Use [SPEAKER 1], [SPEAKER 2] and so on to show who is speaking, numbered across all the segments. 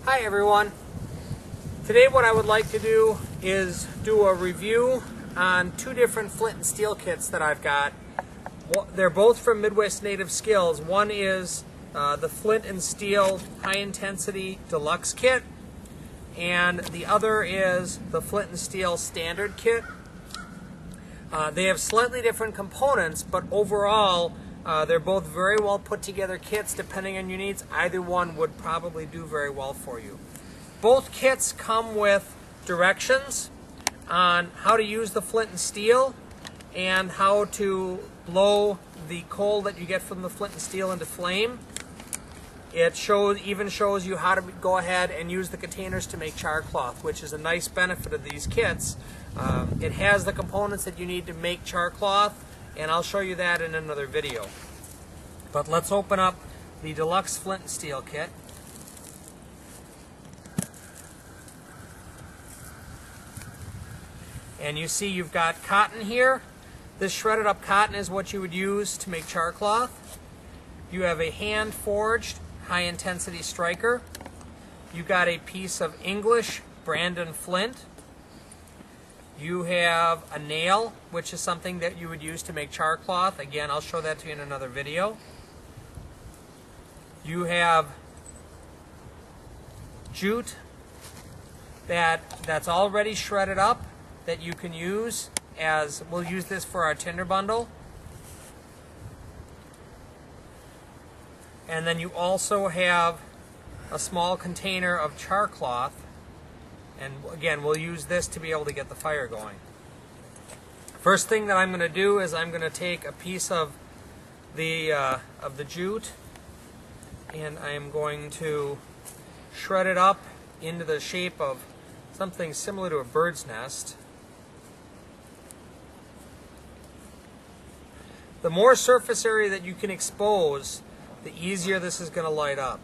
[SPEAKER 1] Hi everyone. Today what I would like to do is do a review on two different flint and steel kits that I've got. They're both from Midwest Native Skills. One is the Flint and Steel High Intensity Deluxe kit, and the other is the Flint and Steel Standard kit. They have slightly different components, but overall they're both very well put together kits. Depending on your needs, either one would probably do very well for you. Both kits come with directions on how to use the flint and steel and how to blow the coal that you get from the flint and steel into flame. It even shows you how to go ahead and use the containers to make char cloth, which is a nice benefit of these kits. It has the components that you need to make char cloth, and I'll show you that in another video. But let's open up the Deluxe Flint and Steel kit. And you see you've got cotton here. This shredded up cotton is what you would use to make char cloth. You have a hand forged high intensity striker. You've got a piece of English Brandon flint. You have a nail, which is something that you would use to make char cloth. Again, I'll show that to you in another video. You have jute that's already shredded up that you can use as, we'll use this for our tinder bundle. And then you also have a small container of char cloth. And again, we'll use this to be able to get the fire going. First thing that I'm going to do is I'm going to take a piece of the jute, and I am going to shred it up into the shape of something similar to a bird's nest. The more surface area that you can expose, the easier this is going to light up.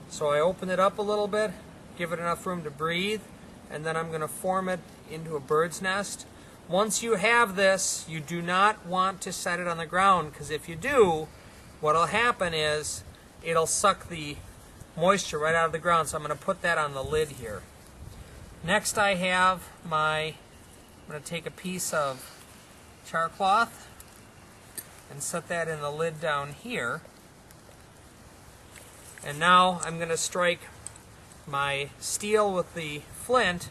[SPEAKER 1] So I open it up a little bit, give it enough room to breathe, and then I'm going to form it into a bird's nest. Once you have this, you do not want to set it on the ground, because if you do, what will happen is it'll suck the moisture right out of the ground. So I'm going to put that on the lid here. Next I have I'm going to take a piece of char cloth and set that in the lid down here. And now I'm going to strike my steel with the flint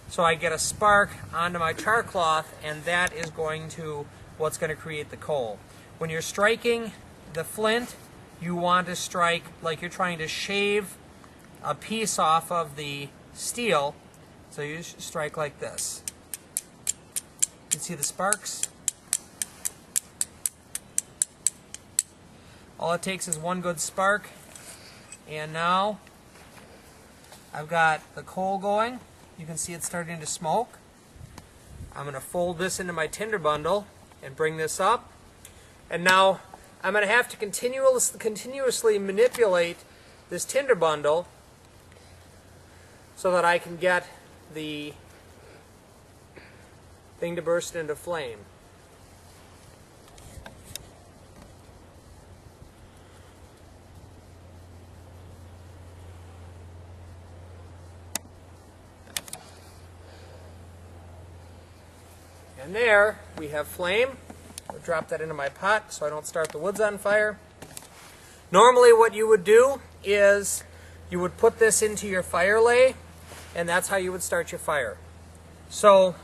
[SPEAKER 1] so I get a spark onto my char cloth, and that is what's going to create the coal. When you're striking the flint, you want to strike like you're trying to shave a piece off of the steel. So you strike like this. You can see the sparks. All it takes is one good spark, and now I've got the coal going. You can see it's starting to smoke. I'm going to fold this into my tinder bundle and bring this up. And now I'm going to have to continuously manipulate this tinder bundle so that I can get the thing to burst into flame. And there we have flame. I'll drop that into my pot so I don't start the woods on fire. Normally what you would do is you would put this into your fire lay, and that's how you would start your fire. So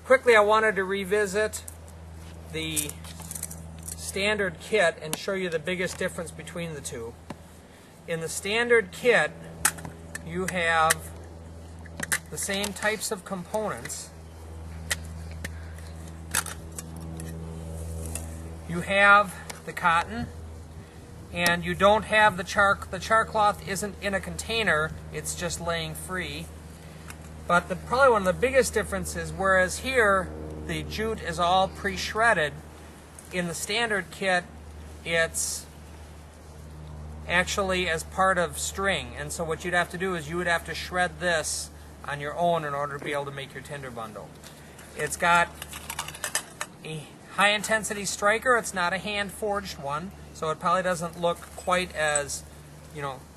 [SPEAKER 1] quickly I wanted to revisit the standard kit and show you the biggest difference between the two. In the standard kit, you have the same types of components. You have the cotton, and you don't have the char cloth isn't in a container, it's just laying free. But probably one of the biggest differences, whereas here the jute is all pre-shredded, in the standard kit it's actually as part of string. And so what you'd have to do is you would have to shred this on your own in order to be able to make your tinder bundle. It's got a high intensity striker. It's not a hand forged one, so it probably doesn't look quite as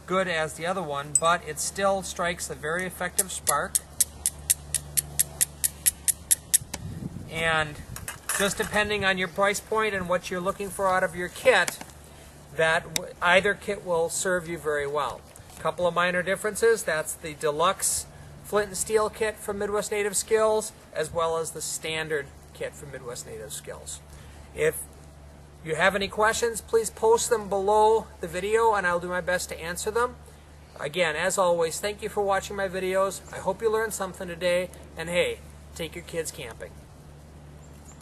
[SPEAKER 1] good as the other one, but it still strikes a very effective spark. And just depending on your price point and what you're looking for out of your kit, either kit will serve you very well. A couple of minor differences: that's the Deluxe Flint and Steel kit from Midwest Native Skills, as well as the standard kit from Midwest Native Skills. If you have any questions, please post them below the video and I'll do my best to answer them. Again, as always, thank you for watching my videos. I hope you learned something today, and hey, take your kids camping.